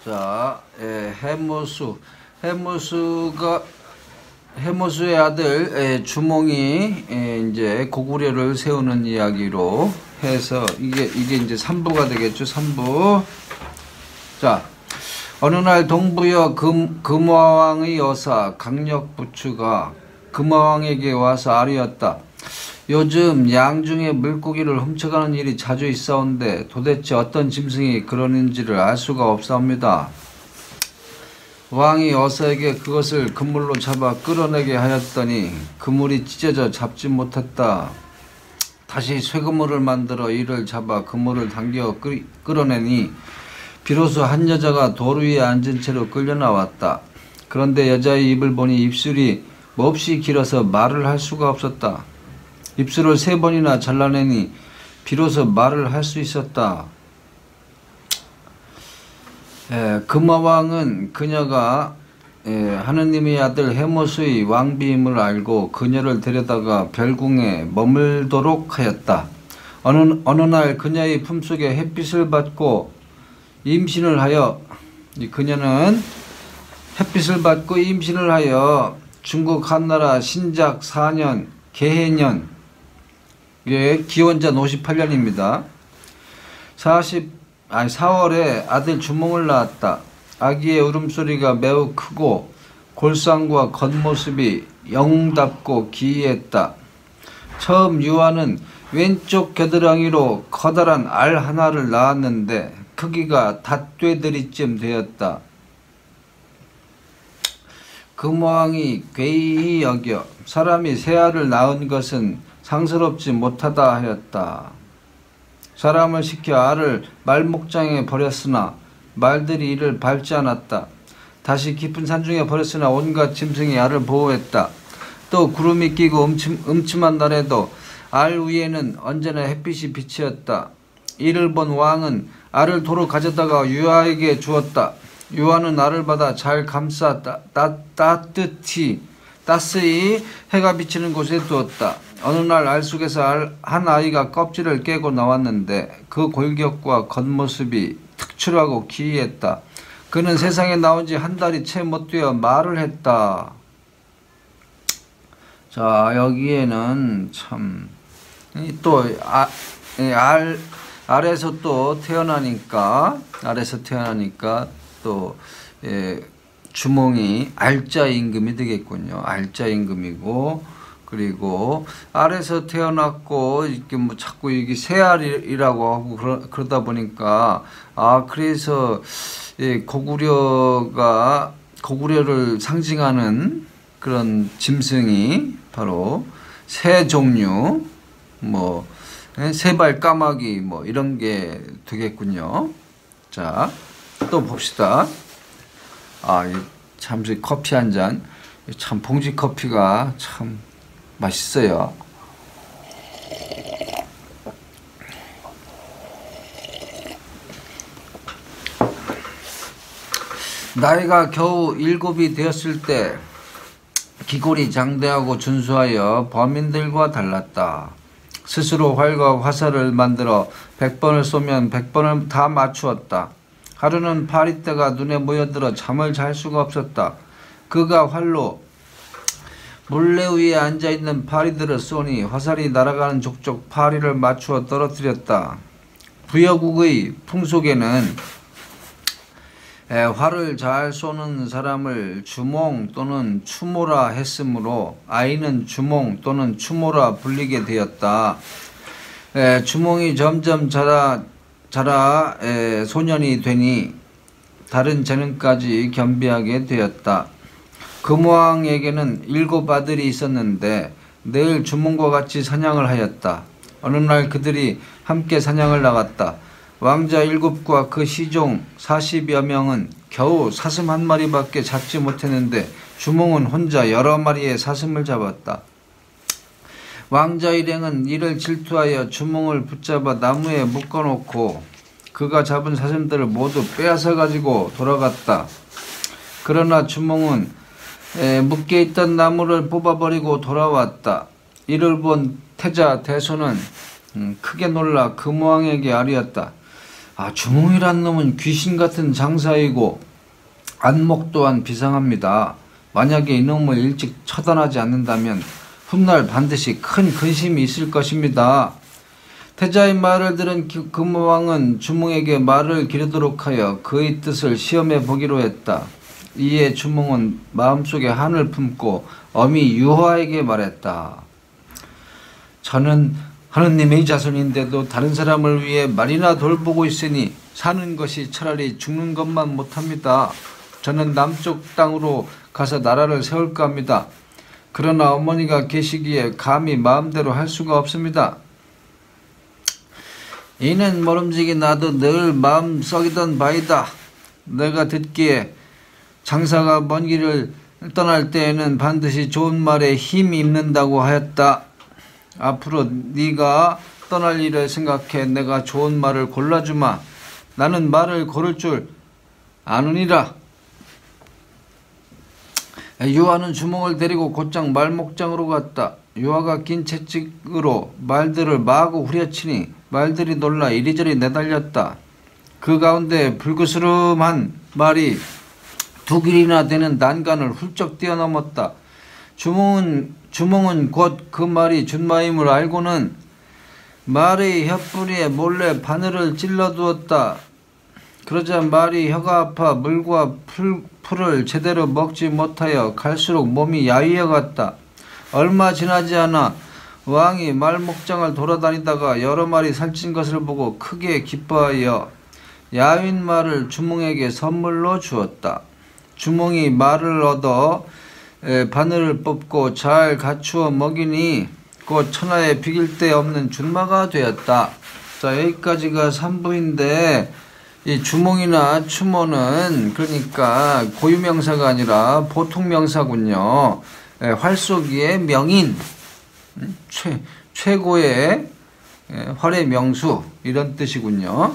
자, 해모수의 아들 주몽이 이제 고구려를 세우는 이야기로 해서 이게 이제 3부가 되겠죠. 3부. 자, 어느 날 동부여 금화왕의 여사 강력부추가 금화왕에게 와서 아뢰었다. 요즘 양중에 물고기를 훔쳐가는 일이 자주 있사온데 도대체 어떤 짐승이 그러는지를 알 수가 없사옵니다. 왕이 여사에게 그것을 그물로 잡아 끌어내게 하였더니 그물이 찢어져 잡지 못했다. 다시 쇠그물을 만들어 이를 잡아 그물을 당겨 끌어내니 비로소 한 여자가 돌 위에 앉은 채로 끌려나왔다. 그런데 여자의 입을 보니 입술이 몹시 길어서 말을 할 수가 없었다. 입술을 3번이나 잘라내니 비로소 말을 할 수 있었다. 금화왕은 그녀가 하느님의 아들 해모수의 왕비임을 알고 그녀를 데려다가 별궁에 머물도록 하였다. 어느 날 그녀의 품속에 햇빛을 받고 임신을 하여 그녀는 햇빛을 받고 임신을 하여 중국 한나라 신작 4년 개해년 기원전 58년입니다. 4월에 아들 주몽을 낳았다. 아기의 울음소리가 매우 크고 골상과 겉모습이 영웅답고 기이했다. 처음 유아는 왼쪽 겨드랑이로 커다란 알 하나를 낳았는데 크기가 닷되들이쯤 되었다. 금왕이 괴이히 여겨 사람이 새 알을 낳은 것은 상스럽지 못하다 하였다. 사람을 시켜 알을 말목장에 버렸으나 말들이 이를 밟지 않았다. 다시 깊은 산중에 버렸으나 온갖 짐승이 알을 보호했다. 또 구름이 끼고 음침한 날에도 알 위에는 언제나 햇빛이 비치었다. 이를 본 왕은 알을 도로 가져다가 유아에게 주었다. 유아는 알을 받아 잘 감싸 따스히 해가 비치는 곳에 두었다. 어느 날 알 속에서 한 아이가 껍질을 깨고 나왔는데 그 골격과 겉모습이 특출하고 기이했다. 그는 세상에 나온 지 한 달이 채 못 되어 말을 했다. 자, 여기에는 참 또 알에서 또 태어나니까 또 주몽이 알자 임금이 되겠군요. 알자 임금이고, 그리고 알에서 태어났고 이렇게 뭐 자꾸 이게 새알이라고 하고 그러다 보니까 그래서 고구려를 상징하는 그런 짐승이 바로 새 종류, 뭐 새발 까마귀 뭐 이런 게 되겠군요. 자, 또 봅시다. 참 커피 한 잔, 참 봉지 커피가 참 맛있어요. 나이가 겨우 7이 되었을 때 기골이 장대하고 준수하여 범인들과 달랐다. 스스로 활과 화살을 만들어 100번을 쏘면 100번을 다 맞추었다. 하루는 파리떼가 눈에 모여들어 잠을 잘 수가 없었다. 그가 활로 물레 위에 앉아있는 파리들을 쏘니 화살이 날아가는 족족 파리를 맞추어 떨어뜨렸다. 부여국의 풍속에는 활을 잘 쏘는 사람을 주몽 또는 추모라 했으므로 아이는 주몽 또는 추모라 불리게 되었다. 주몽이 점점 자라 소년이 되니 다른 재능까지 겸비하게 되었다. 금왕에게는 7 아들이 있었는데 늘 주몽과 같이 사냥을 하였다. 어느 날 그들이 함께 사냥을 나갔다. 왕자 7과 그 시종 40여 명은 겨우 사슴 1마리밖에 잡지 못했는데 주몽은 혼자 여러 마리의 사슴을 잡았다. 왕자 일행은 이를 질투하여 주몽을 붙잡아 나무에 묶어놓고 그가 잡은 사슴들을 모두 빼앗아 가지고 돌아갔다. 그러나 주몽은 묶여있던 나무를 뽑아버리고 돌아왔다. 이를 본 태자 대소는 크게 놀라 금왕에게 아뢰었다. 주몽이란 놈은 귀신 같은 장사이고 안목 또한 비상합니다. 만약에 이놈을 일찍 처단하지 않는다면 훗날 반드시 큰 근심이 있을 것입니다. 태자의 말을 들은 금왕은 주몽에게 말을 기르도록 하여 그의 뜻을 시험해 보기로 했다. 이에 주몽은 마음속에 한을 품고 어미 유화에게 말했다. 저는 하느님의 자손인데도 다른 사람을 위해 말이나 돌보고 있으니 사는 것이 차라리 죽는 것만 못합니다. 저는 남쪽 땅으로 가서 나라를 세울까 합니다. 그러나 어머니가 계시기에 감히 마음대로 할 수가 없습니다. 이는 모름지기 나도 늘 마음 썩이던 바이다. 내가 듣기에 장사가 먼 길을 떠날 때에는 반드시 좋은 말에 힘이 있는다고 하였다. 앞으로 네가 떠날 일을 생각해 내가 좋은 말을 골라주마. 나는 말을 고를 줄 아느니라. 유화는 주몽을 데리고 곧장 말목장으로 갔다. 유화가 긴 채찍으로 말들을 마구 후려치니 말들이 놀라 이리저리 내달렸다. 그 가운데 불그스름한 말이 두 길이나 되는 난간을 훌쩍 뛰어넘었다. 주몽은 곧 그 말이 준마임을 알고는 말의 혀뿌리에 몰래 바늘을 찔러두었다. 그러자 말이 혀가 아파 물과 풀을 제대로 먹지 못하여 갈수록 몸이 야위어갔다. 얼마 지나지 않아 왕이 말목장을 돌아다니다가 여러 마리 살찐 것을 보고 크게 기뻐하여 야윈 말을 주몽에게 선물로 주었다. 주몽이 말을 얻어 바늘을 뽑고 잘 갖추어 먹이니 곧 천하에 비길 데 없는 준마가 되었다. 자, 여기까지가 3부인데 이 주몽이나 추모는 그러니까 고유명사가 아니라 보통명사군요. 활쏘기의 명인, 최고의 활의 명수 이런 뜻이군요.